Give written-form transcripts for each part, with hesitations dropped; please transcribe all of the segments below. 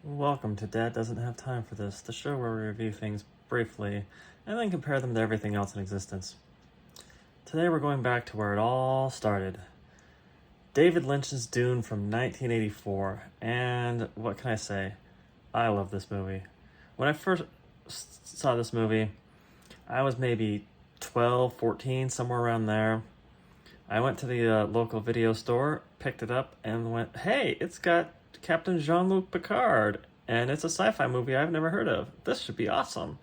Welcome to Dad Doesn't Have Time for This, the show where we review things briefly and then compare them to everything else in existence. Today we're going back to where it all started. David Lynch's Dune from 1984, and what can I say? I love this movie. When I first saw this movie, I was maybe 12, 14, somewhere around there. I went to the local video store, picked it up, and went, hey, it's got Captain Jean-Luc Picard, and it's a sci-fi movie I've never heard of. This should be awesome.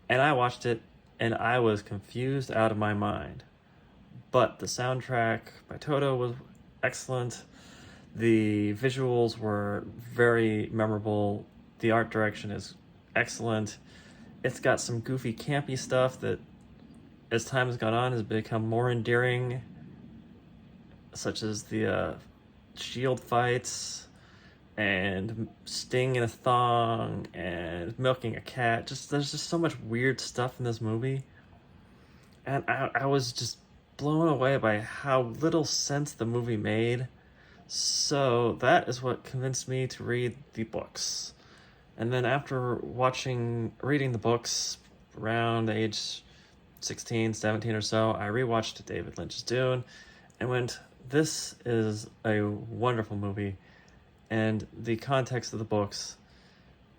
And I watched it, and I was confused out of my mind. But the soundtrack by Toto was excellent. The visuals were very memorable. The art direction is excellent. It's got some goofy, campy stuff that, as time has gone on, has become more endearing, such as the shield fights and Sting in a thong and milking a cat. There's just so much weird stuff in this movie, and I was just blown away by how little sense the movie made. So that is what convinced me to read the books. And then after reading the books around age 16, 17 or so, I rewatched David Lynch's Dune and went, this is a wonderful movie. And the context of the books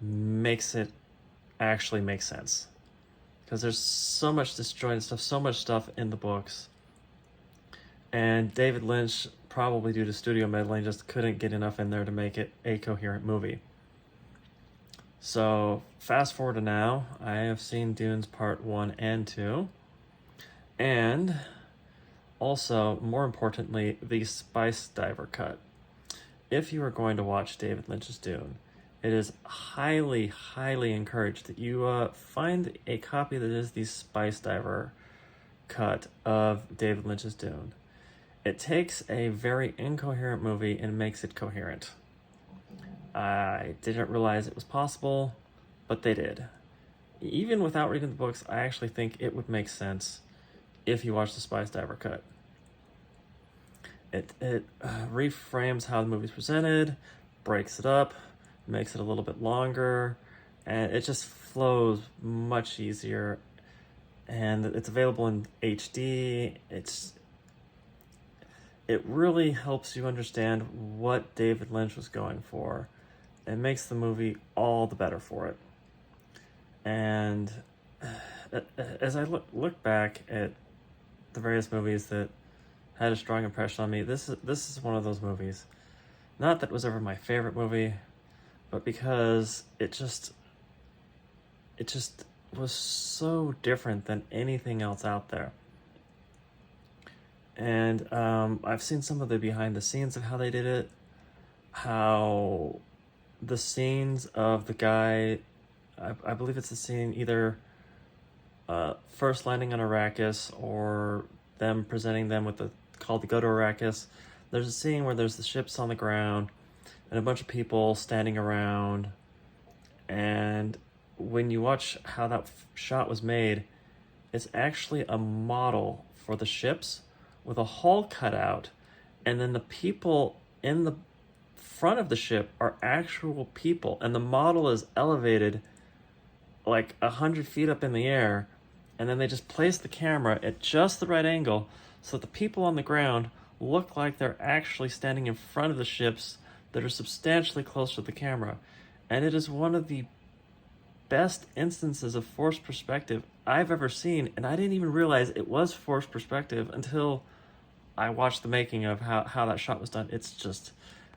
makes it actually make sense. Because there's so much disjointed stuff, so much stuff in the books. And David Lynch, probably due to studio meddling, just couldn't get enough in there to make it a coherent movie. So, fast forward to now, I have seen Dunes Part 1 and 2. And also, more importantly, the Spice Diver cut. If you are going to watch David Lynch's Dune, it is highly, highly encouraged that you find a copy that is the Spice Diver cut of David Lynch's Dune. It takes a very incoherent movie and makes it coherent. I didn't realize it was possible, but they did. Even without reading the books, I actually think it would make sense if you watch the Spice Diver cut. It reframes how the movie's presented, breaks it up, makes it a little bit longer, and it just flows much easier. And it's available in HD. It really helps you understand what David Lynch was going for. It makes the movie all the better for it. And as I look back at the various movies that had a strong impression on me, this is one of those movies. Not that it was ever my favorite movie, but because it just was so different than anything else out there. And I've seen some of the behind the scenes of how they did it, how the scenes of the guy, I believe it's the scene either first landing on Arrakis or them presenting them with called the Go to Arrakis. There's a scene where there's the ships on the ground and a bunch of people standing around, and when you watch how that shot was made, it's actually a model for the ships with a hull cut out, and then the people in the front of the ship are actual people, and the model is elevated like 100 feet up in the air, and then they just place the camera at just the right angle so that the people on the ground look like they're actually standing in front of the ships that are substantially closer to the camera. And it is one of the best instances of forced perspective I've ever seen, and I didn't even realize it was forced perspective until I watched the making of how that shot was done. It's just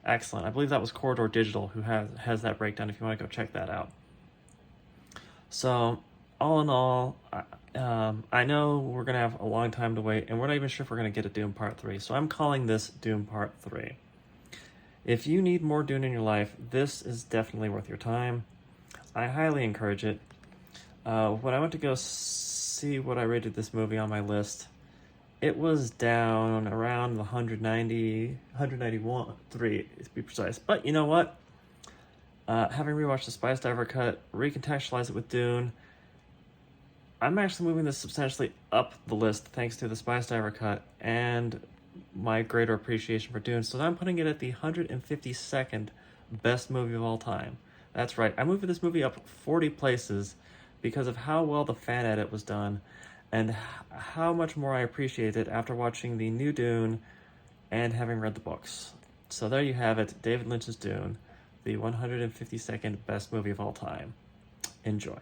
excellent. I believe that was Corridor Digital who has that breakdown if you want to go check that out. So, all in all, I know we're going to have a long time to wait, and we're not even sure if we're going to get a Dune Part 3, so I'm calling this Dune Part 3. If you need more Dune in your life, this is definitely worth your time. I highly encourage it. When I went to go see what I rated this movie on my list, it was down around the 191, 3 to be precise. But you know what? Having rewatched the Spice Diver cut, recontextualized it with Dune, I'm actually moving this substantially up the list thanks to the Spice Diver cut and my greater appreciation for Dune. So now I'm putting it at the 152nd best movie of all time. That's right, I moved this movie up 40 places because of how well the fan edit was done and how much more I appreciate it after watching the new Dune and having read the books. So there you have it, David Lynch's Dune, the 152nd best movie of all time. Enjoy.